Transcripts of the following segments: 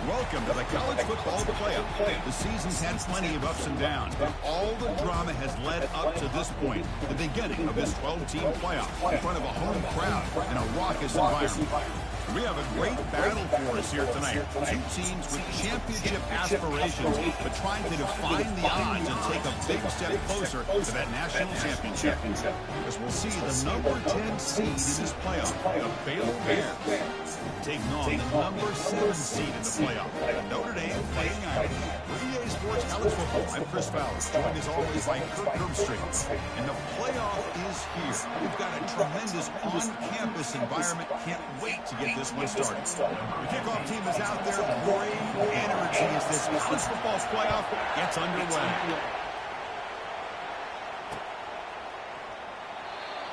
Welcome to the college football playoff. The season's had plenty of ups and downs, but all the drama has led up to this point, the beginning of this 12-team playoff in front of a home crowd in a raucous environment. We have a great battle for us here tonight. Two teams with championship aspirations, but trying to define the odds and take a big step closer to that national championship. As we'll see the number 10 seed in this playoff, the Baylor Bag, taking on the number 7 seed in the playoff, Notre Dame playing out. For EA Sports College Football, I'm Chris Fowler, joined as always by Kirk Herbstreit. And the playoff is here. We've got a tremendous on-campus environment. Can't wait to get this one started. The kickoff team is out there. Great energy as this college football playoff gets underway.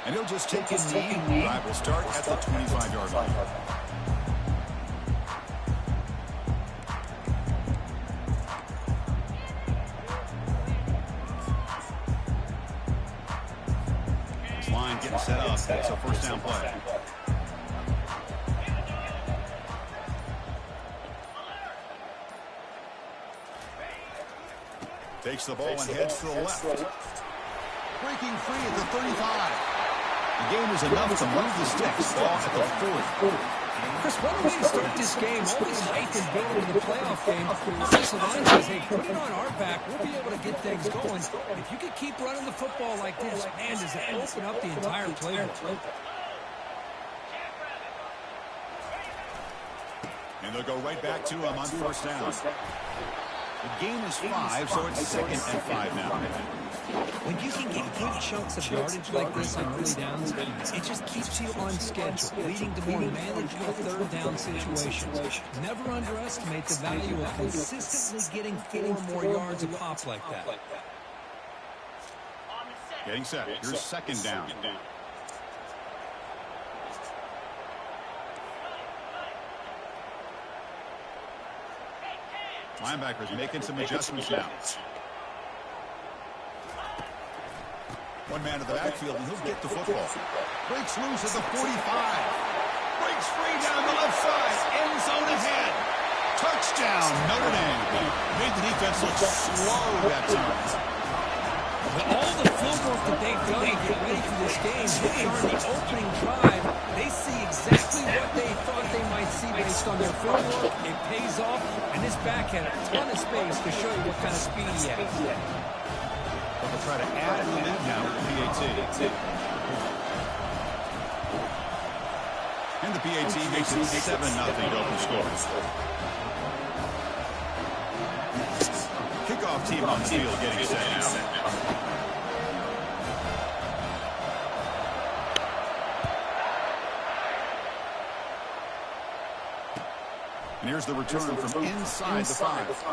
And he'll just take his knee. Drive will start at the 25-yard line. This line getting set up. It's a first down play. Takes the ball and heads to the left. Breaking free at the 35. The game is enough to move the sticks. Ball at the 40. Chris, what a way to start this game. All this hype and building in the playoff game. Offensive line says, hey, put it on our back. We'll be able to get things going. If you can keep running the football like this, man, does it open up the entire playbook. And they'll go right back to him on first down. The game is 5, so it's second and 5 now. When you can get good chunks of yardage like this on early downs, it just keeps you on schedule, leading to more manageable third down situations. Never underestimate the value of consistently getting 4 or more yards a pop like that. Getting set. Here's second down. Linebackers making some adjustments now. One man to the backfield, and he'll get the football. Breaks loose at the 45. Breaks free down the left side. End zone ahead. Touchdown, Notre Dame. Made the defense look slow that time. With all the field work that they've done to get ready for this game, hitting on the opening drive, they see exactly what they thought they might see based on their field work. It pays off, and this back had a ton of space to show you what kind of speed he has. They'll try to add the lead now with the PAT. And the PAT makes it 7-0 open score. Kickoff team on the field getting set now. And here's the return from inside the 5.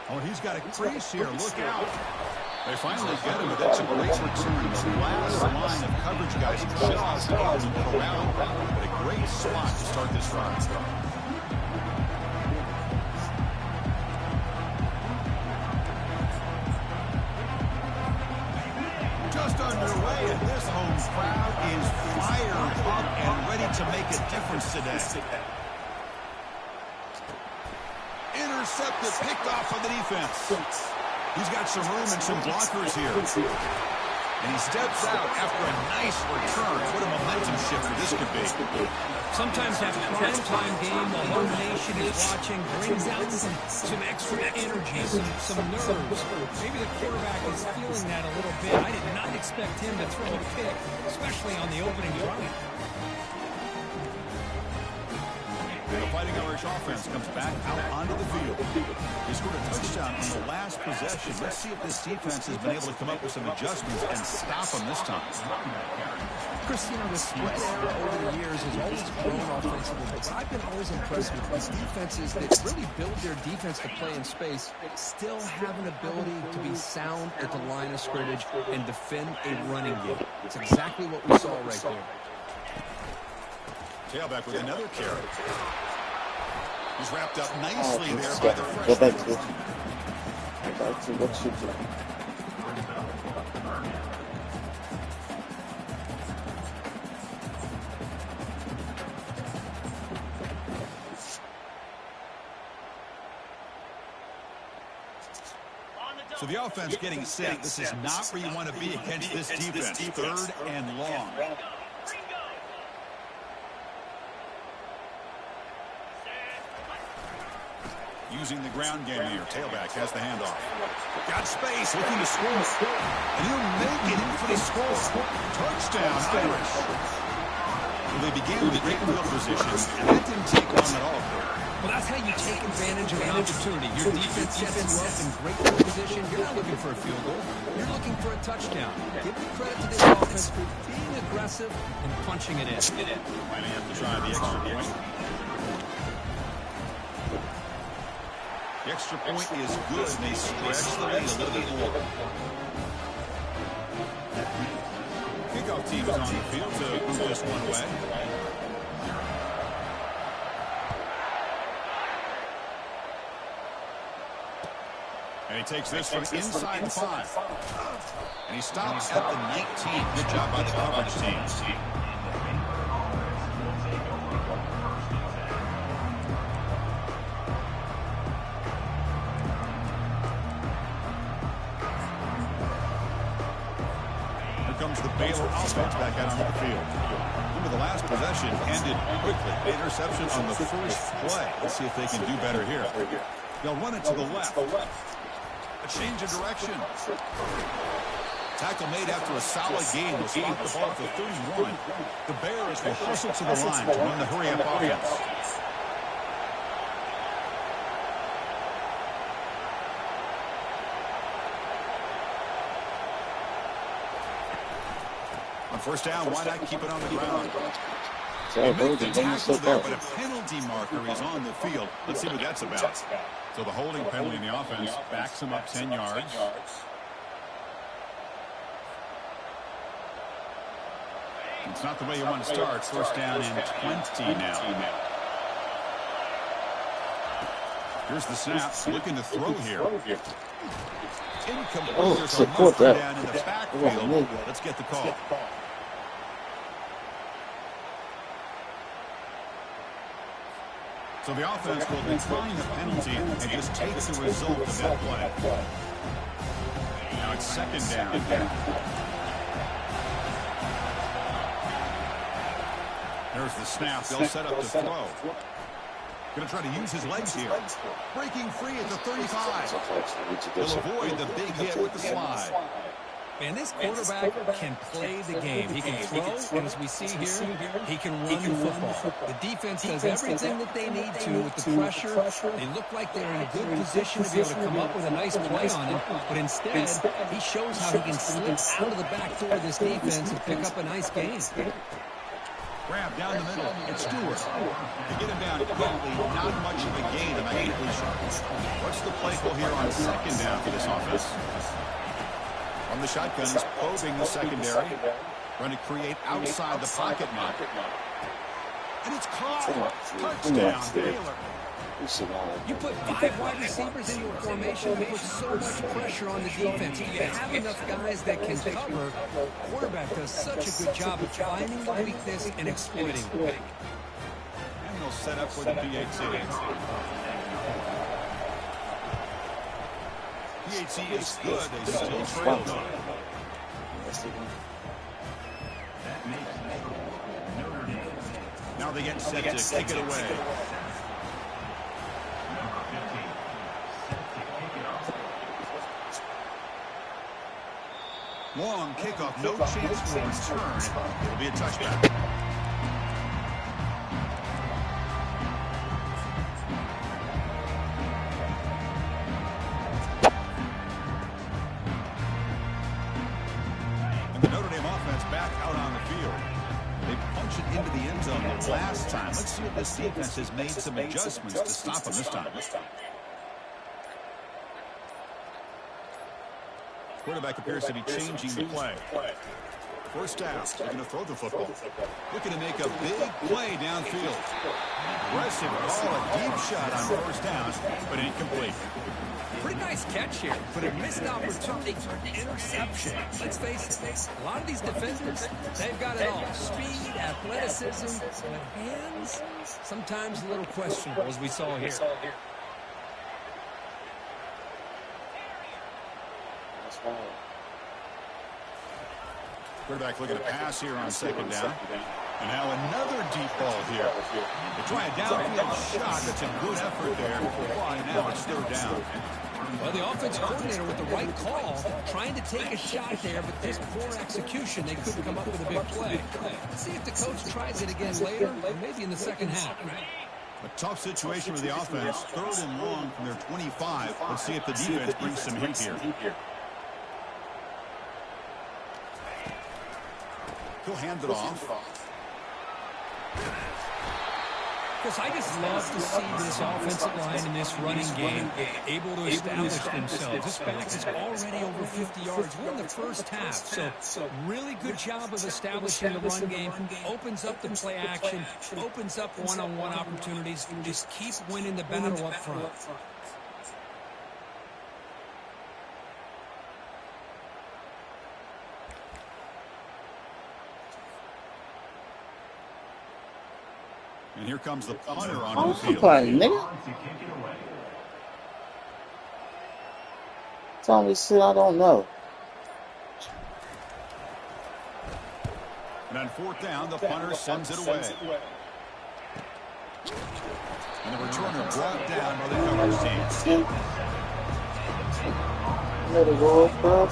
Oh, he's got a crease here. Look out. They finally get him, but that's a great return. The last line of coverage guys just able to get around. But a great spot to start this run. Just underway, and this home crowd is fired up and ready to make a difference today. Intercepted, picked off by the defense. He's got some room and some blockers here. And he steps out after a nice return. What a momentum shifter this could be. Sometimes that prime-time game, the whole nation is watching, brings out some extra energy, some nerves. Maybe the quarterback is feeling that a little bit. I did not expect him to throw a pick, especially on the opening drive. The Fighting Irish offense comes back out onto the field. They scored a touchdown on the last possession. Let's see if this defense has been able to come up with some adjustments and stop them this time. Chris, you know, the split era over the years has always grown offensively, but I've been always impressed with these defenses that really build their defense to play in space, still have an ability to be sound at the line of scrimmage and defend a running game. It's exactly what we saw right there. Tailback with another carry. He's wrapped up nicely there by the freshman. So the offense getting set. This is not where you want to be against this defense. 3rd and long. Using the ground game here. Tailback has the handoff. Got space, looking to score. And he'll make it in for the score. Touchdown, Irish. Well, they began with a great field position, and that didn't take long at all. Well, that's how you take advantage of an opportunity. Your defense sets you up in great field position. You're not looking for a field goal. You're looking for a touchdown. Give the credit to this offense for being aggressive and punching it in. Might have to try the extra point. The extra point is good, and they stretch the lead a little bit more. Kickoff team is on the field to move this one away. And he takes this from inside the 5. And he stops at the 19. Good job by the coverage team. Comes the Baylor offense back out onto the field. Remember, the last possession ended quickly. Interception on the first play. Let's see if they can do better here. They'll run it to the left. A change of direction. Tackle made after a solid game. Will spot the ball at the 31. The Bears will hustle to the line to run the hurry-up offense. On first down, why not keep it on the ground? They make the tackle there, but a penalty marker is on the field. Let's see what that's about. So the holding penalty in the offense backs them up 10 yards. It's not the way you want to start. First down and 20 now. Here's the snap. Looking to throw here. Incomplete. Oh, There's a support marker that. down in the backfield. Let's get the call. So the offense will decline the penalty and just take the result of that play. Now it's 2nd down. There's the snap. They'll set up the throw. Going to try to use his legs here. Breaking free at the 35. He'll avoid the big hit with the slide. And this quarterback can play the game. He can throw, and as we see here, he can run the football. The defense does everything that they need to with the pressure. They look like they're in a good position to be able to come up with a nice play on him, but instead, he shows how he can slip out of the back door of this defense and pick up a nice gain. Grab down the middle. It's Stewart. To get him down quickly, not much of a gain to make completion. What's the play call here on 2nd down for this offense? From the shotgun, he's probing the secondary. Trying to create outside the pocket now. And it's caught. Touchdown, Baylor. You put 5 wide receivers into a formation, you put so much pressure on the defense. If you have enough guys that can cover, the quarterback does such a good job of finding the weakness and exploiting it. And they'll set up for the PAT. PAT is good. They still trailed on it. Now they get set to kick it away. Long kickoff, no chance for a return. It'll be a touchback. And the Notre Dame offense back out on the field. They punched it into the end zone the last time. Let's see if this defense has made some adjustments to stop them this time. Quarterback appears to be changing the play. First down. They're going to throw the football. Looking to make a big play downfield. Aggressive call, a deep shot on first down, but incomplete. Pretty nice catch here, but a missed opportunity for an interception. Let's face it, a lot of these defenders, they've got it all. Speed, athleticism, but hands, sometimes a little questionable, as we saw here. Quarterback looking to pass here on second down. And now another deep ball here. They try a downfield shot. That's a good effort there. But now it's third down. Well, the offense coordinator with the right call, trying to take a shot there, but just poor execution. They couldn't come up with a big play. Let's see if the coach tries it again later, or maybe in the second half. A tough situation for the offense. Third and long from their 25. Let's see if the defense brings some heat here. He'll hand it off. Chris, I just love to see this offensive line and this running game able to establish themselves. This back is already over 50 yards. We're in the first half, so really good job of establishing the run game. Opens up the play action, opens up one-on-one opportunities. Just keep winning the battle up front. And here comes the punter on the field. Nigga. Tell me shit I don't know. And on fourth down, the punter sends it away. And the returner brought down by the coverage team. Let it go, bro.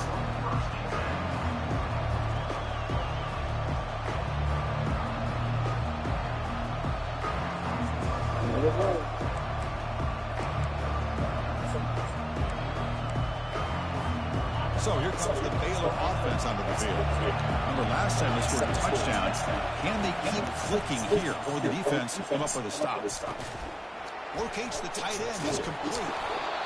So here comes the Baylor offense onto the field. Remember last time they scored a touchdown. Can they keep clicking here, or the defense come up with a stop? Locates the tight end is complete.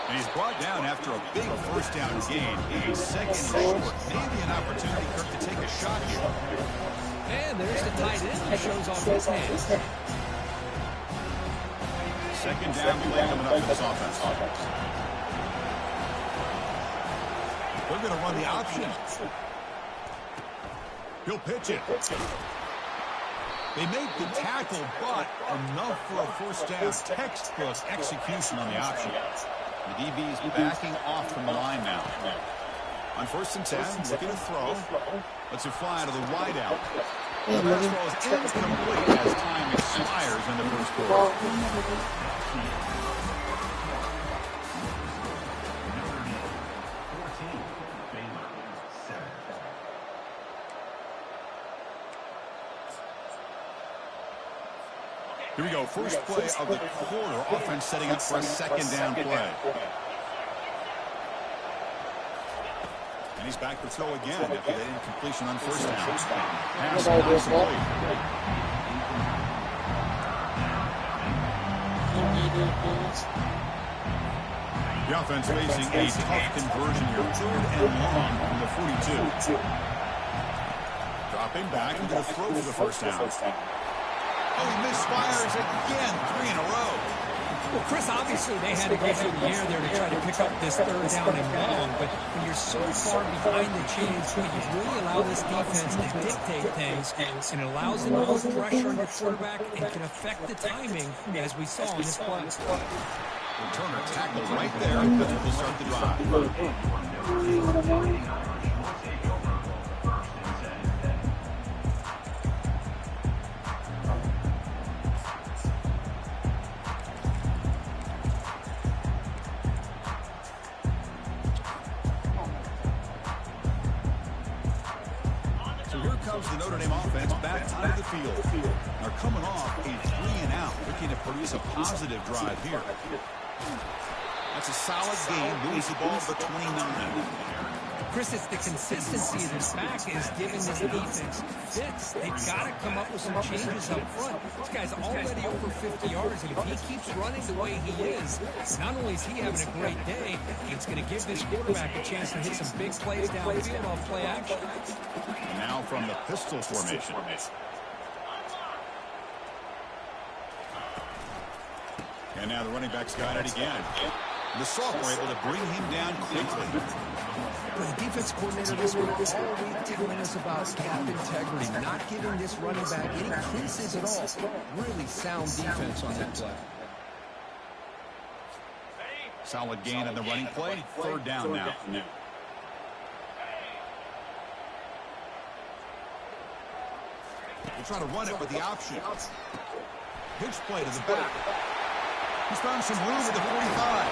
And he's brought down after a big first down gain. A second short. Maybe an opportunity for him to take a shot here. And there's the tight end who shows off his hands. Second down play coming up for this offense. They're going to run the option. He'll pitch it. They make the tackle, but enough for a first down. Textbook execution on the option. The DB's backing off from the line now. On first and 10, looking to throw. Lets it fly to the wide out. The fastball is incomplete as time expires in the first quarter. Here we go, first play of the quarter. Offense setting up for a second down play. And he's back to throw again after that incompletion on first down. Pass incomplete. The offense facing a tough conversion here. Third and long from the 42. Dropping back into the throw for the first down. Oh, he misfires again, 3 in a row. Well, Chris, obviously they had to go through the air there to try to pick up this third down and long, but when you're so far behind the chains, you really allow this defense to dictate things, and it allows them to put pressure on your quarterback and can affect the timing, as we saw in this play. Returner tackled right there. That's what will start the drive. The Notre Dame offense back onto the field. They're coming off a 3-and-out, looking to produce a positive drive here. That's a solid game. Moves the ball to the 29. Chris, it's the consistency of this back is giving this defense fits. They've got to come up with some changes up front. This guy's already over 50 yards, and if he keeps running the way he is, not only is he having a great day, it's going to give this quarterback a chance to hit some big plays downfield off play action. And now from the pistol formation. And now the running back's got it again. The sophomore able to bring him down quickly. But the defense coordinator this week is all week telling us about gap integrity, not giving this running back any creases at all. Really sound defense on that play. Solid gain on the running play. Third down now. They try to run it with the option. Pitch play to the back. He's found some room at the 45.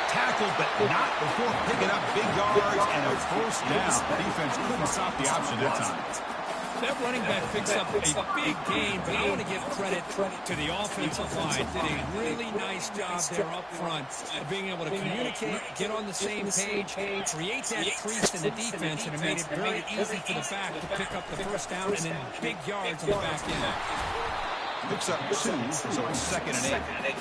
Tackled, but not before picking up big yards and a first down. Defense couldn't stop the option that time. That running back picks up a big gain, but I want to give credit to the offensive line. Did a really nice job there up front of being able to communicate, get on the same page, create that crease in the defense, and it made it very easy for the back to pick up the first down and then big yards on the back end. Picks up 2, so it's 2nd and 8.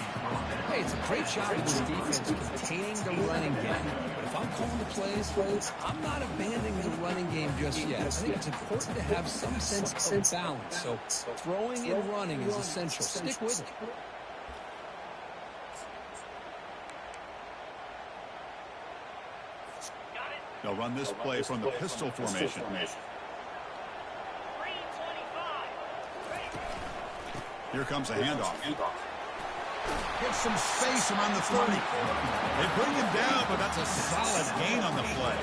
Hey, it's a great job of this defense containing the running game. But if I'm calling the plays, I'm not abandoning the running game just yet. I think it's important to have some sense of balance. So throwing and running is essential. Stick with it. They'll run this play from the pistol formation. Here comes a handoff. Gets some space around the 30. They bring him down, but that's a solid gain on the play.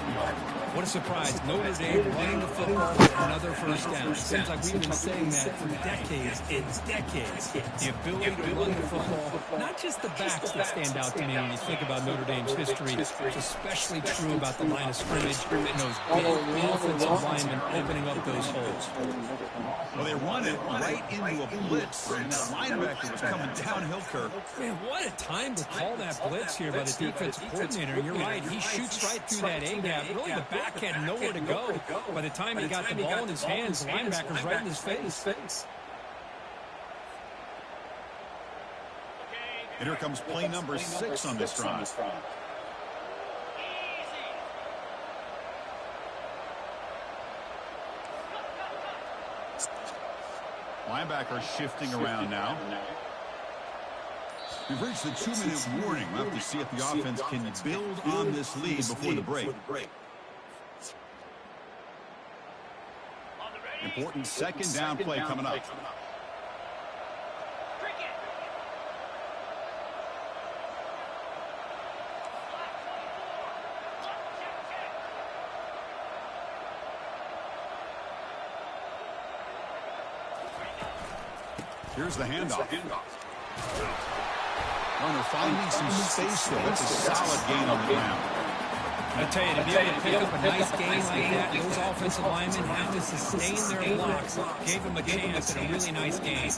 What a surprise. Notre Dame running the football for another first down. It seems like we've been saying that for decades and decades. The ability to run the football, not just the backs that stand out to me when you think about Notre Dame's history. It's especially true about the line of scrimmage and those big offensive linemen opening up those holes. Well, they run it right into a blitz, and that linebacker was coming downhill curve. Man, what a time to call that blitz here by the defensive coordinator. You're right. He shoots right through that A-gap. Really, the back had nowhere to go. By the time he got the ball in his hands, the linebacker's right in his face. And here comes play number 6 on this drive. Linebacker shifting around now. We've reached the 2-minute warning. We'll have to see if the offense can build on this lead before the break. Important 2nd down play coming up. Here's the handoff. Runner finding some space there. That's a solid gain on the ground. I tell you, to be able to pick up a nice gain like that, those offensive linemen have to sustain their blocks. Gave them a chance at a really nice gain.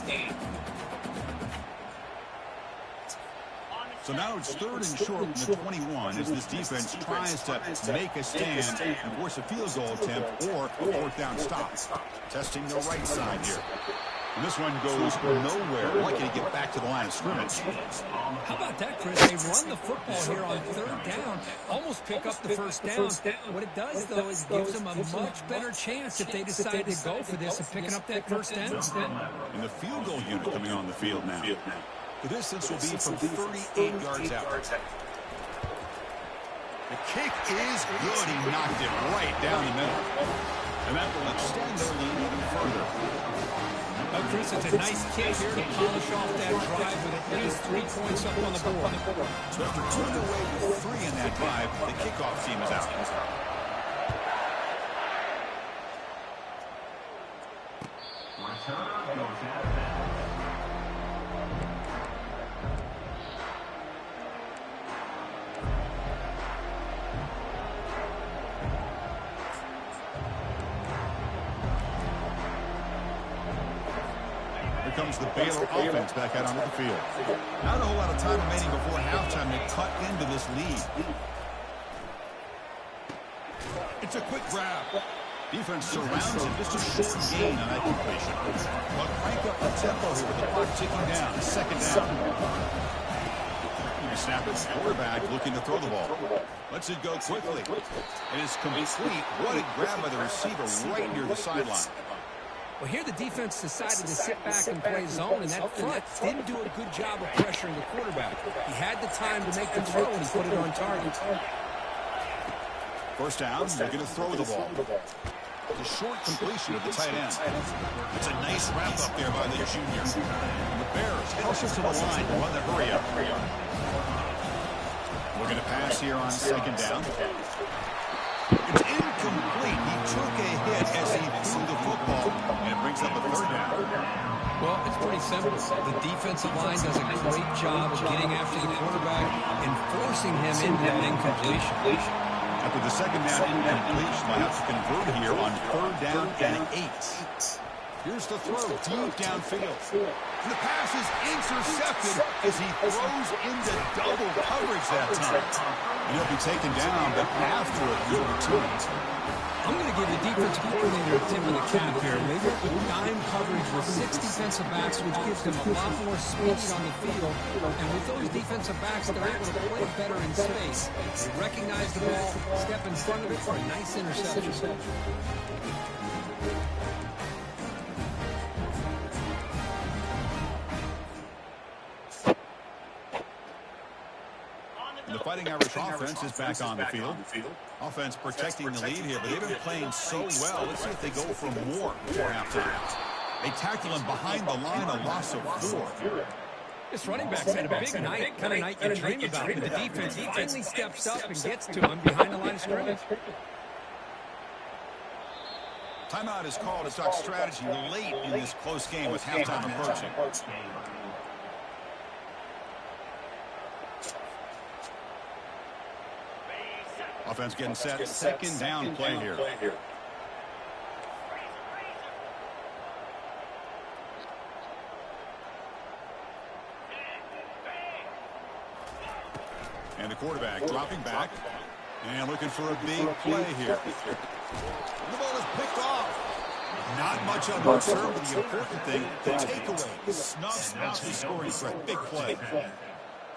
So now it's 3rd and short from the 21 as this defense tries to make a stand and force a field goal attempt or a 4th down stop. Testing the right side here. And this one goes nowhere. Lucky to get back to the line of scrimmage. How about that, Chris? They run the football here on 3rd down, almost pick up the first down. What it does, though, is gives them a much better chance if they decide to go for this of picking up that first down. And the field goal unit coming on the field now. The distance will be from 38 yards out. The kick is good. He knocked it right down the middle. And that will extend their lead even further. Chris, it's a nice kick here to polish off that drive with at least 3 points up on the board. So after turning away with 3 in that drive, the kickoff team is out. Comes the Baylor offense back out onto the field. Not a whole lot of time remaining before halftime to cut into this lead. It's a quick grab. Defense surrounds him. Just a short gain on that completion. But crank up the tempo here with the clock ticking down. 2nd down. The snapper, quarterback looking to throw the ball. Lets it go quickly. It is complete. What a grab by the receiver right near the sideline. Well, here the defense decided to sit back and play zone, and that front didn't do a good job of pressuring the quarterback. He had the time to make the throw, and he put it on target. First down, they're going to throw the ball. It's a short completion of the tight end. It's a nice wrap-up there by the junior. And the Bears help it to the line to run the hurry up. We're going to pass here on 2nd down. It's incomplete. He took a hit as he threw the football, and it brings up a third down. Well, it's pretty simple. The defensive line does a great job of getting after the quarterback and forcing him into that incompletion. After the second down incompletion, they'll have to convert here on third down and 8. Here's the throw deep downfield. And the pass is intercepted as he throws into double coverage that time. And he'll be taken down, but after a good return. I'm going to give the defensive coordinator a tip of the cap here. They went with dime coverage with 6 defensive backs, which gives them a lot more speed on the field. And with those defensive backs, they're able to play better in space. They recognize the ball, step in front of it for a nice interception. The Fighting Irish offense is back on the field. Offense protecting the lead here, but they've been playing so well. Let's see if they go for more before halftime. They tackle him behind the line, a loss of 4. This running back's had a big night, kind of night you dream about. But the defense finally steps up and gets to him behind the line of scrimmage. Timeout is called to talk strategy late in this close game with halftime approaching. Offense getting set. Second down play here. And the quarterback dropping back and looking for a big play here. The ball is picked off. Not much on the return, but the important thing, the takeaway snuffs out the scoring threat. Big play.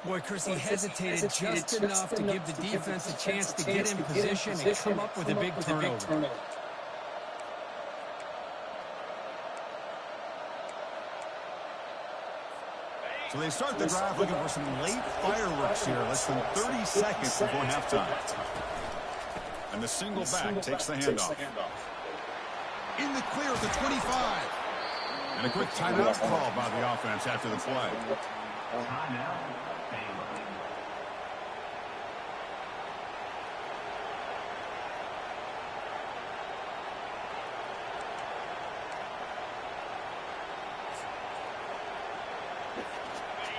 Boy, Chris, he hesitated just enough to give the defense a chance to get in position and come up with a big turnover. So they start the drive looking for some late fireworks here. Less than 30 seconds before halftime. And the single back takes the handoff. In the clear at the 25. And a quick timeout call by the offense after the play.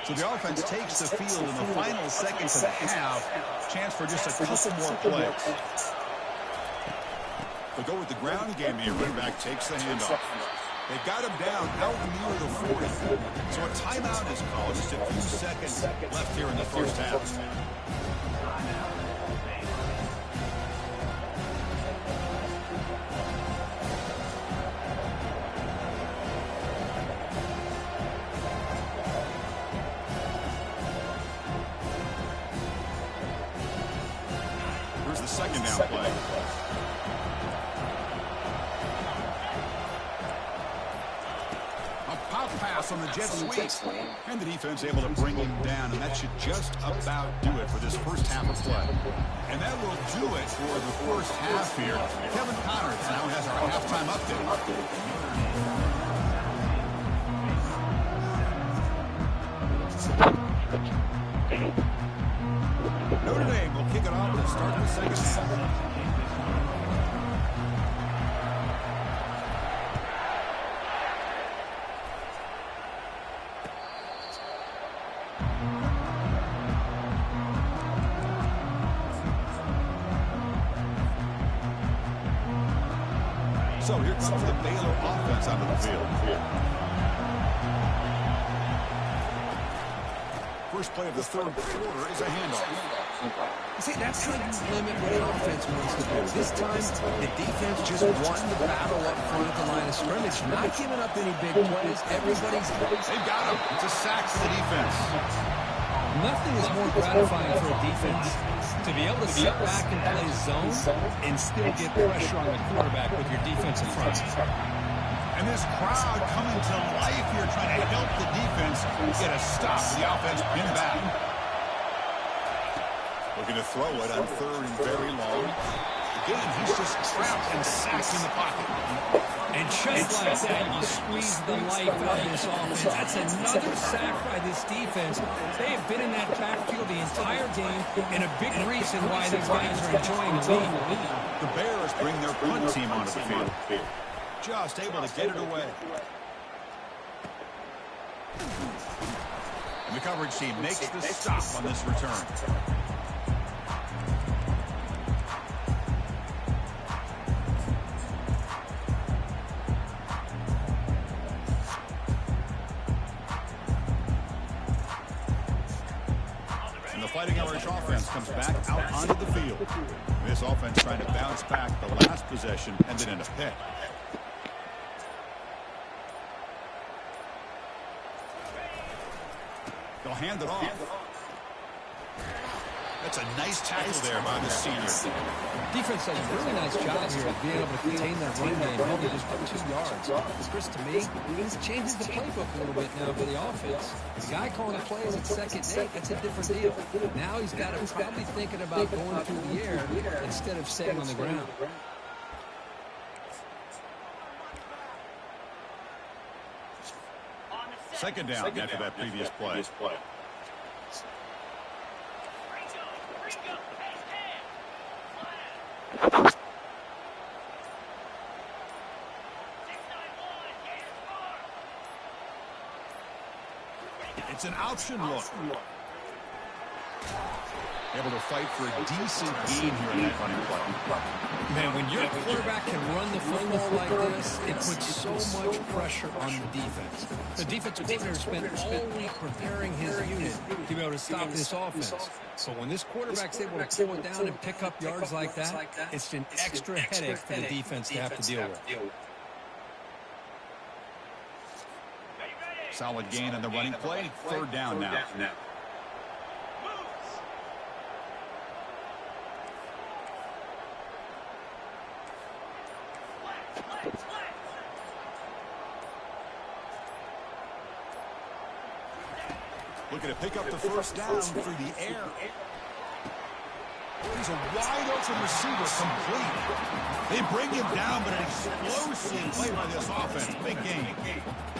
So the offense takes the field in the final seconds of the half. Chance for just a couple more plays. They'll go with the ground game here. Running back takes the handoff. They got him down out near the 40. So a timeout is called. Just a few seconds left here in the first half. Here's the second down play. Pass on the jet sweep, and the defense able to bring him down, and that should just about do it for this first half of play. And that will do it for the first half here. Kevin Connors now has our halftime update. Notre Dame will kick it off to start the second half. So here comes the Baylor offense onto the field. First play of the third quarter is a handoff. See, that's how you limit what an offense wants to do. This time, the defense just won the battle up front at the line of scrimmage, not giving up any big plays. They've got him. It's a sack for the defense. Nothing is more gratifying for a defense to be able to sit back and play zone and still get pressure on the quarterback with your defensive front. And this crowd coming to life here, trying to help the defense get a stop. The offense pinned back. Looking to throw it on third and very long. Again, he's just trapped and sacked in the pocket. And just like that, you squeeze the life out of this offense. That's another sack by this defense. They have been in that backfield the entire game and a big reason why these guys are enjoying the lead. The Bears bring their punt team onto the field. Just able to get it away. And the coverage team makes the stop on this return. And the Fighting Irish offense comes back out onto the field. This offense trying to bounce back the last possession and then in a pick. They'll hand it off. That's a nice tackle there by the senior. Defense does a really nice job here of being able to contain that run game, only just for 2 yards. Chris, to me, this changes the playbook a little bit now for the offense. The guy calling the plays at 2nd and 8, that's a different deal. Now he's got to probably thinking about going through the air instead of staying on the ground. Second down after that previous play. It's an option look. Able to fight for a decent gain here in that running play. Man, when your quarterback can run the football like this, it puts so much pressure on the defense. The defensive coordinator spent all week preparing his unit to be able to stop this offense. So when this quarterback's able to pull it down and pick up yards like that, it's an extra headache for the defense to have to deal with. Solid gain on the running play. Third down now. Looking to pick up the first down through the air. He's a wide-open receiver, complete. They bring him down, but an explosive play by this offense. Big game.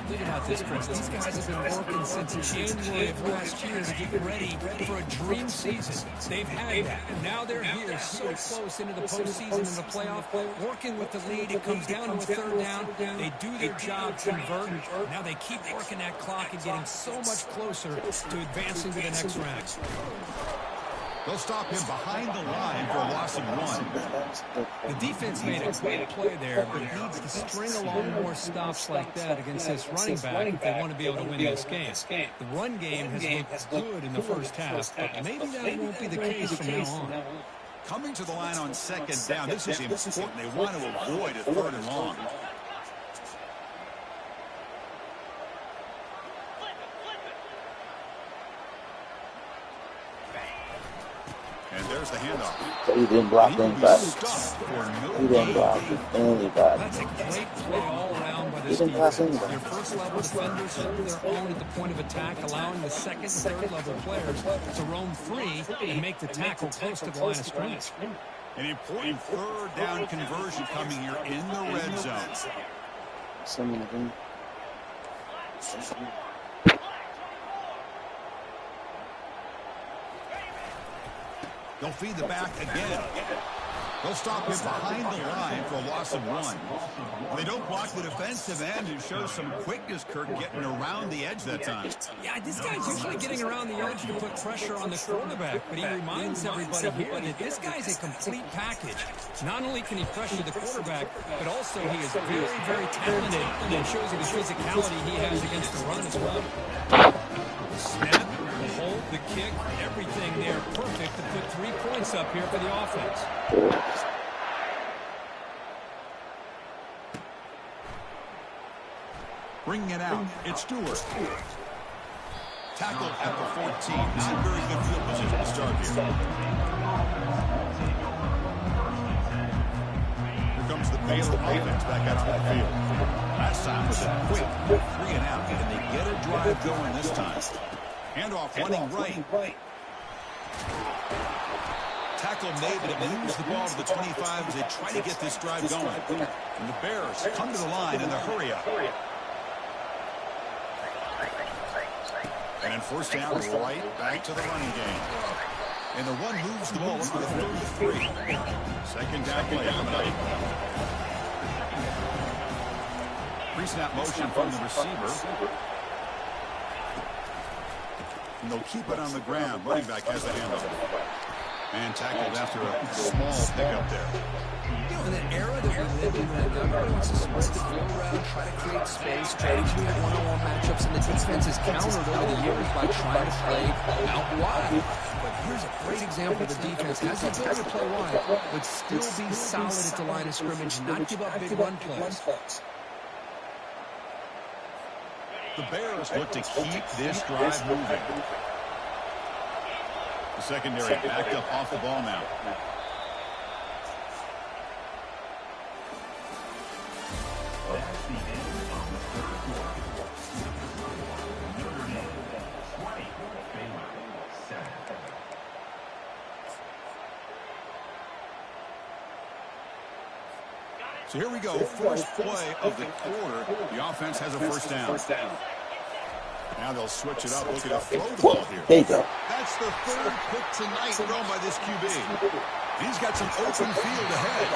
Think about this, Chris. These guys have been working since January of last year to get ready for a dream season. They've had that. Now they're here so close into the postseason and the playoff, working with the lead. It comes down to a third down. They do their job, convert. Now they keep working that clock and getting so much closer to advancing to the next round. They'll stop him behind the line for a loss of 1. The defense made a great play there, but needs to string along more stops like that against this running back if they want to be able to win this game. The run game has looked good in the first half, but maybe that won't be the case from now on. Coming to the line on second down, this is important. They want to avoid a third and long. And there's the handoff. So he didn't block anybody. He didn't block anybody. That's a great play all around by this defense. Your first level defenders hold their own at the point of attack, allowing the second and third level players to roam free and make the tackle close to the line of scrimmage. An important third down conversion coming here in the red zone. They'll feed the back again. They'll stop him behind the line for a loss of 1. They don't block the defensive end and show some quickness, Kirk, getting around the edge that time. Yeah, this guy's usually getting around the edge to put pressure on the quarterback, but he reminds everybody here that this guy's a complete package. Not only can he pressure the quarterback, but also he is very, very talented and shows you the physicality he has against the run as well. Snap, the hold, the kick, everything there perfect to put 3 points up here for the offense. Bringing it out, it's Stewart. Tackle at the 14. Not very good field position to start here. Here comes the Baylor offense back out to the field. Last time was a quick 3 and out, and they get a drive going this time. Handoff running right. Tackle made, but it moves the ball to the 25 as they try to get this drive going. And the Bears come to the line in the hurry up. And then first down, right back to the running game. And the one moves the ball up to the 33. Second down play coming up. Pre-snap motion from the receiver. And they'll keep it on the ground. Running back has the handoff. And tackled after a small pickup there. You know, in that era that we live in right now, everybody wants to spread the field around, try to create space, try to create one-on-one matchups, and the defense has countered over the years by trying to play out wide. But here's a great example of the defense has the ability to play wide, but still be solid at the line of scrimmage and not give up big run plays. The Bears look to keep this drive moving. The secondary backed up off the ball now. So here we go, first play of the quarter. The offense has a first down. Now they'll switch it up, looking to throw the ball here. There you go. That's the third pick tonight thrown by this QB. He's got some open field ahead.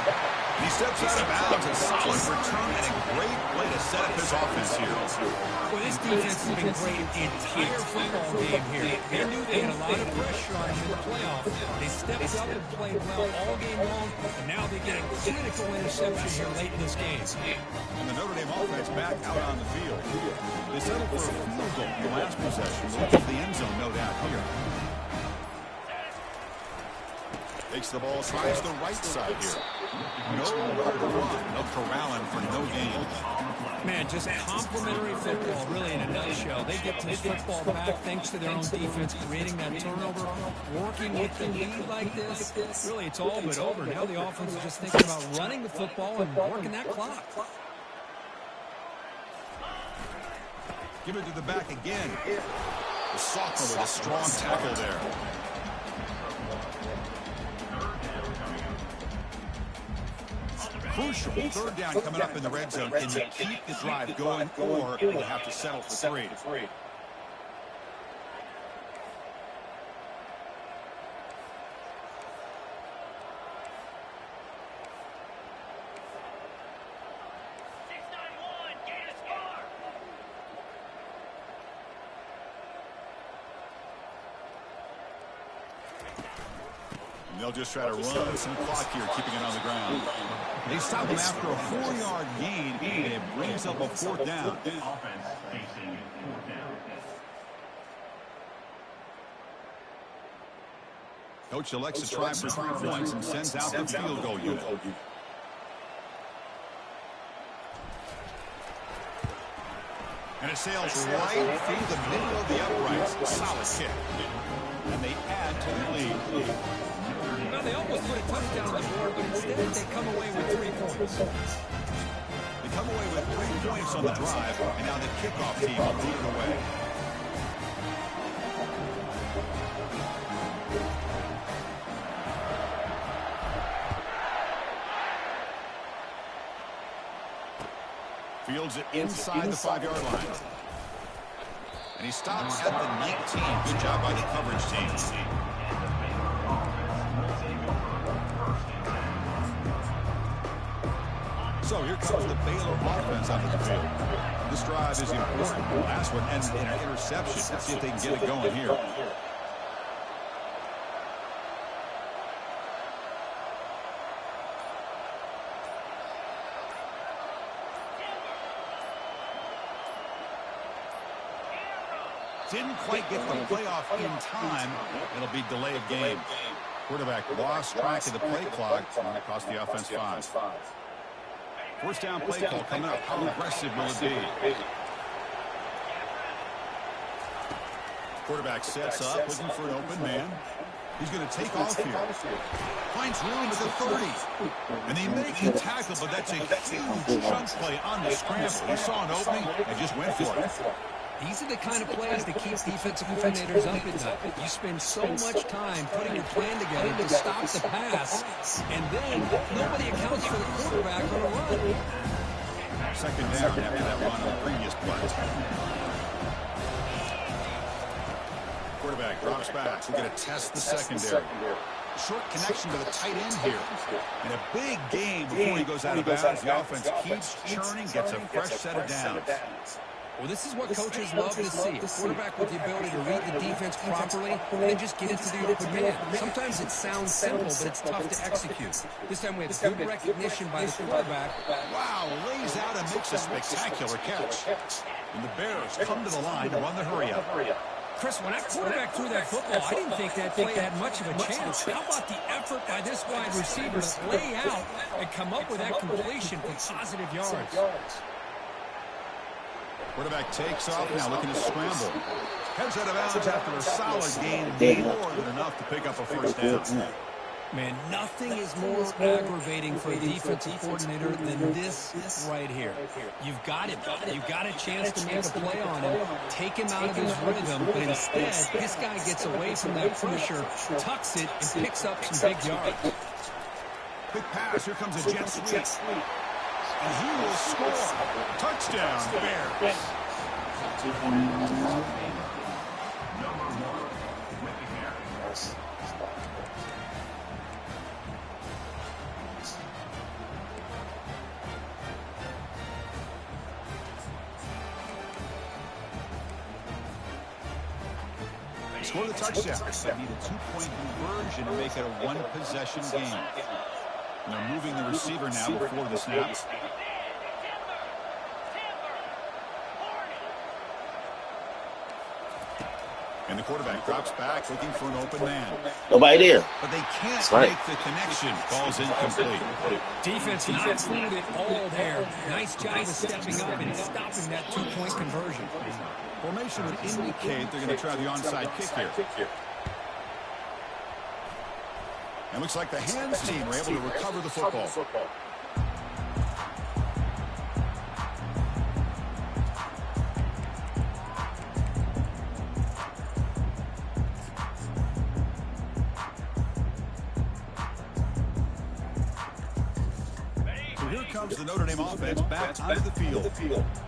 He steps out of bounds, a solid return, and a great way to set up his offense here. Well, this defense has been great the entire football game here. They knew they had a lot of pressure on them in the playoffs. They stepped up and played well all game long, and now they get a critical interception here late in this game. And the Notre Dame offense back out on the field. They settled for a field goal in the last possession. They'll get the end zone, no doubt, here. Takes the ball, tries the right side here. Nowhere to run. They'll corral him for no gain. Man, just complimentary football, really, in a nutshell. They get this football back thanks to their own defense, creating that turnover, working with the lead like this. Really, it's all but over. Now the offense is just thinking about running the football and working that clock. Give it to the back again. The sophomore with a strong tackle there. Crucial third down coming up in the red zone. Can you keep the drive going, or you have to settle for three? They'll just try to run some clock here, keeping it on the ground. They stop him after a 4-yard gain, and it brings up a fourth down. Coach elects to try for 3 points and sends out the field goal unit. And it sails right through the middle of the uprights. Solid kick. And they add to the lead. Well, they almost put a touchdown on the board, but instead they come away with 3 points. They come away with 3 points on the drive, and now the kickoff team will lead it away. Fields it inside the 5-yard line. And he stops at the 19. Good job by the coverage team. So here comes the Baylor offense onto the field. This drive is important. The last one ends in an interception. Let's see if they can get it going here. Didn't quite get the playoff in time. It'll be delay of game. Quarterback lost track of the play clock, and that cost the offense 5. First down play call coming up. How aggressive will it be? Quarterback sets up, looking for an open man. He's going to take off here. Finds room at the 30. And they make the tackle, but that's a huge chunk play on the scramble. He saw an opening and just went for it. These are the kind of plays that keep defensive coordinators up at night. You spend so much time putting your plan together to stop the pass, and then nobody accounts for the quarterback on a run. Second down after that run on the previous play. Quarterback quarterback drops back. We're going to test the secondary. Short connection to the tight end here. And a big game before he goes out of bounds. The offense keeps churning, gets a fresh set of downs. Well, this is what coaches love to see. A quarterback with the ability to read the defense properly and then just get it to the open man. Sometimes it sounds simple, but it's tough to execute. This time we have good recognition by the quarterback. Wow, lays out and makes a spectacular catch. And the Bears come to the line to run the hurry-up. Chris, when that quarterback threw that football, I didn't think that play had much of a chance. How about the effort by this wide receiver to lay out and come up with that completion for positive yards? Quarterback takes off now, looking to scramble. Heads out of bounds after a solid gain, more than enough to pick up a first down. Man, nothing is more aggravating for a defensive coordinator than this right here. You've got him. You've got a chance to make a play on him, take him out of his rhythm, but instead, this guy gets away from that pressure, tucks it, and picks up some big yards. Quick pass. Here comes a jet sweep. And he will score. Touchdown, Bears. Score the touchdown. They need a two-point conversion to make it a one-possession game. And they're moving the receiver now before the snap. And the quarterback drops back, looking for an open man. Nobody there. But they can't make the connection. Ball's incomplete. Defense not fooled it all there. Nice job of stepping up and stopping that two-point conversion. Formation would indicate they're going to try the onside kick here. And looks like the hands team were able to recover the football. So here comes the Notre Dame offense back onto the field.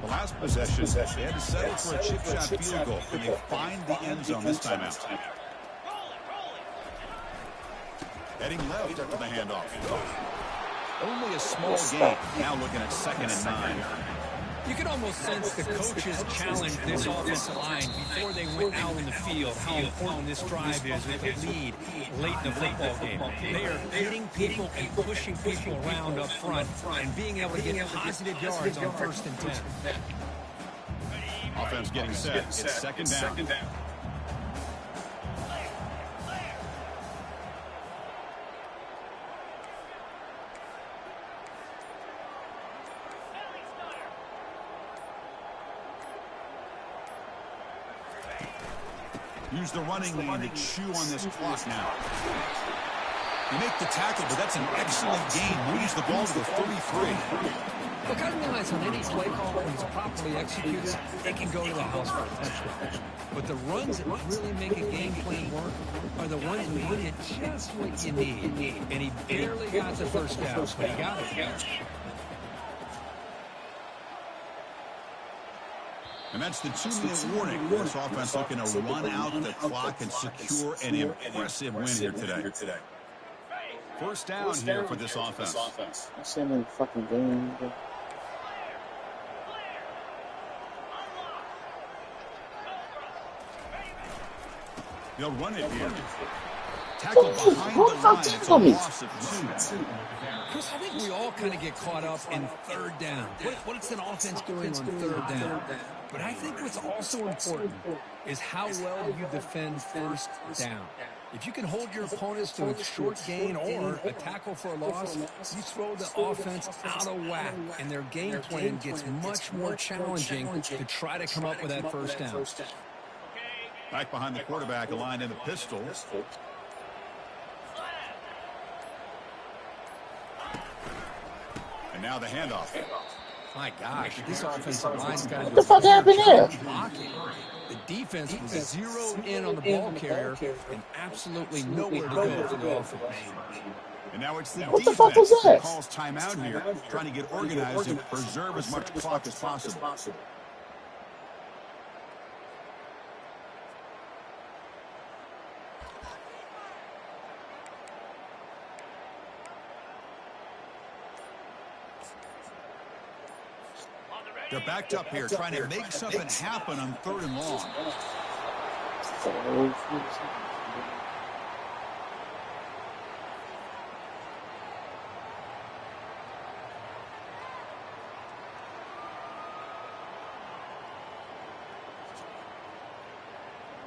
The last possession, they had to settle for a chip shot field goal. And they find the end zone this time out. Heading left after the handoff. Only a small gain. Now looking at 2nd and 9. You can almost sense the coaches challenged this offensive line before they went out in the field, how important this drive is with the lead late in the football game. They are hitting people and pushing people around up front and being able to get positive yards on 1st and 10. Offense getting set. It's 2nd down. Use the running lane to chew on this clock now. You make the tackle, but that's an excellent gain. Moves the ball to the 33. Look, I realize on any play call, when it's properly executed, it can go to the house for a touchdown. But the runs that really make a game plan work are the ones that give you just what you need. And he barely got the first down, but he got it. And that's the 2-minute warning. This offense looking to run out the clock and secure an impressive win here today. First down here for this offense. So many fucking games. They'll run it here. Tackle behind the line. It's a loss of 2. Chris, I think we all kind of get caught up in 3rd down. What's an offense doing on 3rd down? But I think what's also important is how well you defend 1st down. If you can hold your opponents to a short gain or a tackle for a loss, you throw the offense out of whack, and their game plan gets much more challenging to try to come up with that 1st down. Back behind the quarterback, aligned in the pistol. And now the handoff. My gosh, this offensive line's got to do What the fuck happened there? blocking. The defense was zeroed in on the ball carrier and absolutely nowhere to go for the offense. And now it's the What the defense fuck was that? that calls timeout here, trying to get organized and preserve as much clock as possible. They're backed up here trying to make something happen on 3rd and long.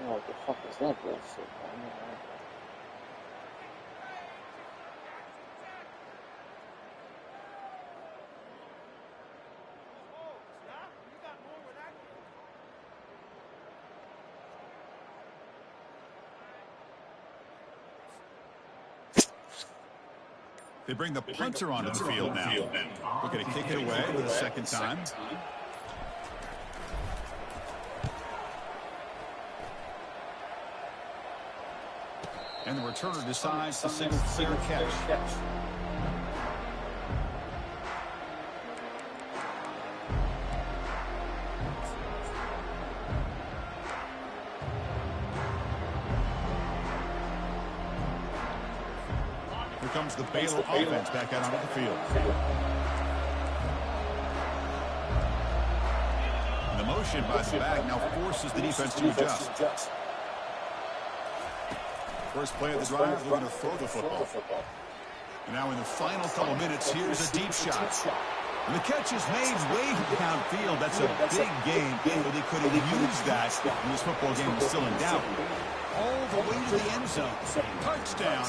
What the fuck is that bullshit? They bring the punter onto the field now. Looking to kick it away for the second time. And the returner decides to signal fair catch. Here comes the Baylor offense back out onto the field. And the motion by the Bag now forces the defense to adjust. First play of the drive, they're going to throw the football. And now in the final couple minutes, here's a deep shot. And the catch is made way downfield. That's a big gain, but they could have used that when this football game was still in doubt. All the way to the end zone. Touchdown.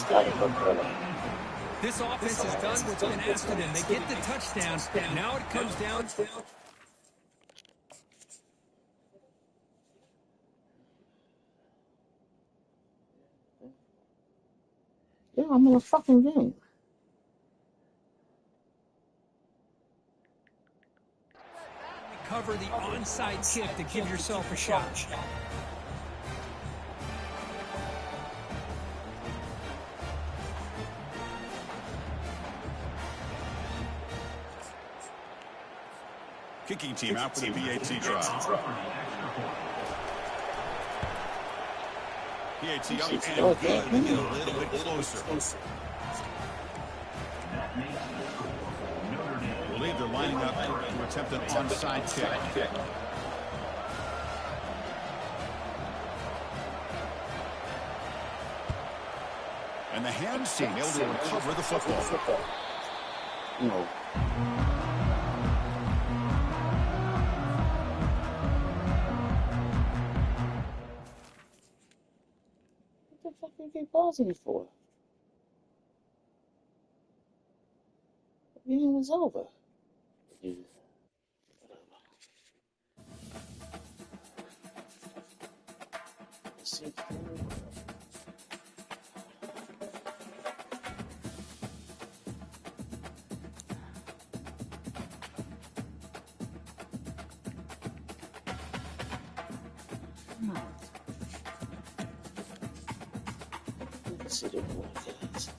This offense has done what's been asked of them. They get the touchdown. Now it comes down to... Yeah, I'm in a fucking game. Cover the onside kick to give yourself a shot. Kicking team out for the PAT try. PAT up and good. They get a little bit closer. I believe they're lining up to attempt an onside kick. And the hands team able to recover the football. No. What the fuck you keep pausing for? The game was over. Let's see the broadcast.